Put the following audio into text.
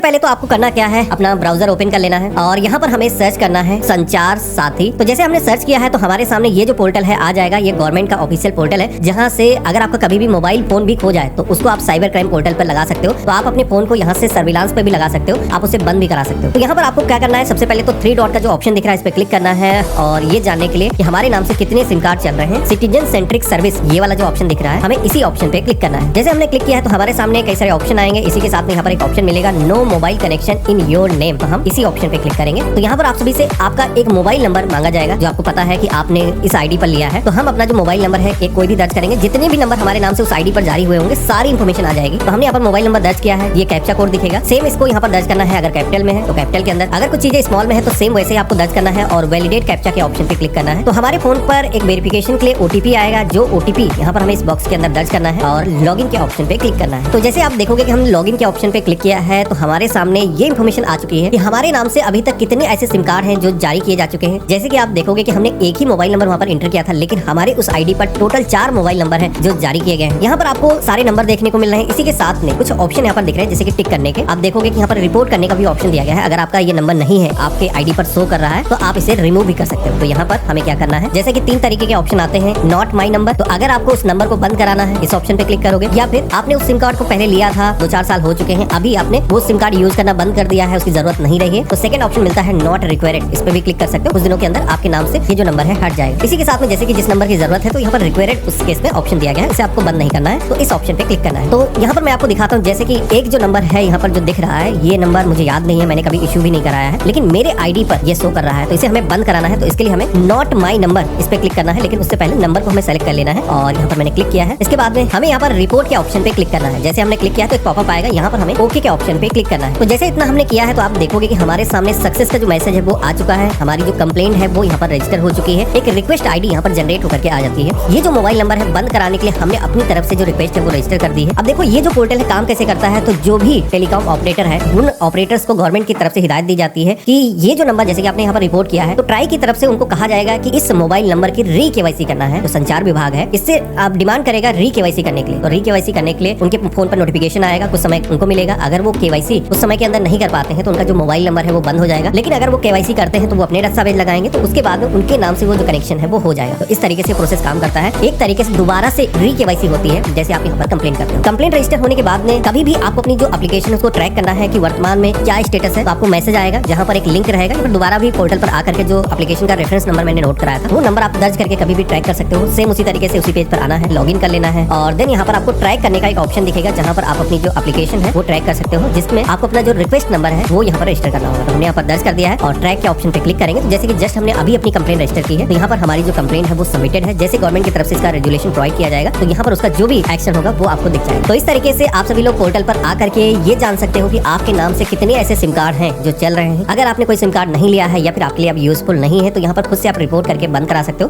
पहले तो आपको करना क्या है, अपना ब्राउजर ओपन कर लेना है और यहाँ पर हमें सर्च करना है संचार साथी। तो जैसे हमने सर्च किया है तो हमारे सामने ये जो पोर्टल है आ जाएगा। ये गवर्नमेंट का ऑफिशियल पोर्टल है जहाँ से अगर आपका कभी भी मोबाइल फोन भी खो जाए तो उसको आप साइबर क्राइम पोर्टल पर लगा सकते हो। तो आप अपने फोन को यहाँ से सर्विलांस पे भी लगा सकते हो, आप उसे बंद भी करा सकते हो। तो यहाँ पर आपको क्या करना है, सबसे पहले तो 3 डॉट का जो ऑप्शन दिख रहा है इस पे क्लिक करना है और ये जानने के लिए कि हमारे नाम से कितने सिम कार्ड चल रहे हैं। सिटीजन सेंट्रिक सर्विस ये वाला जो ऑप्शन दिख रहा है हमें इसी ऑप्शन पे क्लिक करना है। जैसे हमने क्लिक किया है तो हमारे सामने कई सारे ऑप्शन आएंगे। इसी के साथ में यहाँ पर एक ऑप्शन मिलेगा no mobile connection in your name. तो हम इसी ऑप्शन पे क्लिक करेंगे। तो यहाँ पर आप सभी से आपका एक मोबाइल नंबर मांगा जाएगा जो आपको पता है कि आपने इस आईडी पर लिया है। तो हम अपना जो मोबाइल नंबर है एक कोई भी दर्ज करेंगे। जितने भी नंबर हमारे नाम से उस आईडी पर जारी हुए होंगे सारी इन्फॉर्मेशन आ जाएगी। तो हमने यहाँ पर मोबाइल नंबर दर्ज किया है, ये कैप्चा कोड दिखेगा। सेम इसको यहाँ पर दर्ज करना है। अगर कैपिटल में है तो कैपिटल के अंदर, अगर कुछ चीजें स्मॉल में है तो सेम वैसे ही आपको दर्ज करना है और वैलिडेट कैप्चा के ऑप्शन पे क्लिक करना है। तो हमारे फोन पर एक वेरिफिकेशन के लिए ओटीपी आएगा, जो ओटीपी यहाँ पर हमें इस बॉक्स के अंदर दर्ज करना है और लॉगिन के ऑप्शन पे क्लिक करना है। तो जैसे आप देखोगे कि हमने लॉगिन के ऑप्शन पे क्लिक किया है तो हमारे सामने ये इन्फॉर्मेशन आ चुकी है कि हमारे नाम से अभी तक कितने ऐसे सिम कार्ड हैं जो जारी किए जा चुके हैं। जैसे कि आप देखोगे कि हमने एक ही मोबाइल नंबर वहाँ पर एंटर किया था, लेकिन हमारे उस आईडी पर टोटल 4 मोबाइल नंबर हैं जो जारी किए गए हैं। यहाँ पर आपको सारे नंबर देखने को मिल रहे हैं। इसी के साथ में कुछ ऑप्शन यहाँ पर दिख रहे हैं जैसे कि टिक करने के। आप देखोगे कि यहाँ पर रिपोर्ट करने का भी ऑप्शन दिया गया है। अगर आपका ये नंबर नहीं है, आपके आईडी पर शो कर रहा है, तो आप इसे रिमूव भी कर सकते हो। तो यहाँ पर हमें क्या करना है, जैसे कि 3 तरीके के ऑप्शन आते हैं। नॉट माई नंबर, तो अगर आपको उस नंबर को बंद कराना है इस ऑप्शन पे क्लिक करोगे, या फिर आपने उस सिम कार्ड को पहले लिया था 2-4 साल हो चुके हैं, अभी आपने वो सिम कार्ड यूज करना बंद कर दिया है, उसकी जरूरत नहीं रही है, तो सेकंड ऑप्शन मिलता है नॉट रिक्वायर्ड। इस पे भी क्लिक कर सकते हो। कुछ दिनों के अंदर आपके नाम से ये जो नंबर है हट जाएगा। इसी के साथ में जैसे कि जिस नंबर की जरूरत है तो यहाँ पर रिक्वायर्ड उस केस में ऑप्शन दिया गया है, इसे आपको बंद नहीं करना है, तो इस ऑप्शन पे क्लिक करना है। तो यहाँ पर मैं आपको दिखाता हूँ, जैसे कि एक जो नंबर है यहाँ पर जो दिख रहा है, ये नंबर मुझे याद नहीं है, मैंने कभी इशू भी नहीं कराया है, लेकिन मेरे आईडी पर ये शो कर रहा है, तो इसे हमें बंद कराना है। तो इसके लिए हमें नॉट माई नंबर इस पे क्लिक करना है, लेकिन उससे पहले नंबर को हमें सेलेक्ट कर लेना है और यहाँ पर मैंने क्लिक किया है। इसके बाद में हमें यहाँ पर रिपोर्ट के ऑप्शन पे क्लिक करना है। जैसे हमने क्लिक किया तो एक पॉपअप आएगा, यहाँ पर हमें ओके के ऑप्शन पे क्लिक करना है। तो जैसे इतना हमने किया है तो आप देखोगे कि हमारे सामने सक्सेस का जो मैसेज है वो आ चुका है। हमारी जो कंप्लेंट है वो यहाँ पर रजिस्टर हो चुकी है। एक रिक्वेस्ट आईडी यहाँ पर जनरेट होकर के आ जाती है। ये जो मोबाइल नंबर है बंद कराने के लिए हमने अपनी तरफ से जो रिक्वेस्ट है वो रजिस्टर कर दी है। अब देखो ये जो पोर्टल है काम कैसे करता है, तो जो भी टेलीकॉम ऑपरेटर है उन ऑपरेटर्स को गवर्नमेंट की तरफ से हिदायत दी जाती है कि ये जो नंबर जैसे कि आपने यहाँ पर रिपोर्ट किया है तो ट्राई की तरफ से उनको कहा जाएगा कि इस मोबाइल नंबर की री केवाईसी करना है। तो संचार विभाग है, इससे आप डिमांड करेगा री केवाईसी करने के लिए। तो री केवाईसी करने के लिए उनके फोन पर नोटिफिकेशन आएगा, कुछ समय उनको मिलेगा। अगर वो केवाईसी उस समय के अंदर नहीं कर पाते हैं तो उनका जो मोबाइल नंबर है वो बंद हो जाएगा। लेकिन अगर वो केवाईसी करते हैं तो वो अपने दस्तावेज लगाएंगे, तो उसके बाद में उनके नाम से वो जो कनेक्शन है वो हो जाएगा। तो इस तरीके से प्रोसेस काम करता है। एक तरीके से दोबारा से री केवाईसी होती है, जैसे आप यहाँ पर कंप्लेंट करते हो। कंप्लेंट रजिस्टर होने के बाद में कभी भी आपको अपनी जो एप्लीकेशन उसको ट्रैक करना है कि वर्तमान में क्या स्टेटस है, तो आपको मैसेज आएगा जहाँ पर एक लिंक रहेगा। फिर दोबारा भी पोर्टल पर आकर के जो एप्लीकेशन का रेफरेंस नंबर मैंने नोट कराया था वो नंबर आप दर्ज करके कभी भी ट्रैक कर सकते हो। सेम उसी तरीके से उसी पेज पर आना है, लॉगिन कर लेना है और देन यहाँ पर आपको ट्रैक करने का एक ऑप्शन दिखेगा जहाँ पर आप अपनी जो एप्लीकेशन है वो ट्रैक कर सकते हो, जिसमें आपको अपना जो रिक्वेस्ट नंबर है वो यहाँ पर रजिस्टर करना होगा। तो हमने यहाँ पर दर्ज कर दिया है और ट्रैक के ऑप्शन पे क्लिक करेंगे। तो जैसे कि जस्ट हमने अभी अपनी कंप्लेंट रजिस्टर की है, तो यहाँ पर हमारी जो कंप्लेंट है वो सबमिटेड है। जैसे गवर्नमेंट की तरफ से इसका रेजुलेशन प्रोवाइड किया जाएगा तो यहाँ पर उसका जो भी एक्शन होगा वो आपको दिख जाएगा। तो इस तरीके से आप सभी लोग पोर्टल पर आकर के ये जान सकते हो कि आपके नाम से कितने ऐसे सिम कार्ड हैं जो चल रहे हैं। अगर आपने कोई सिम कार्ड नहीं लिया है या फिर आपके लिए अब यूजफुल नहीं है तो यहाँ पर खुद से आप रिपोर्ट करके बंद करा सकते हो।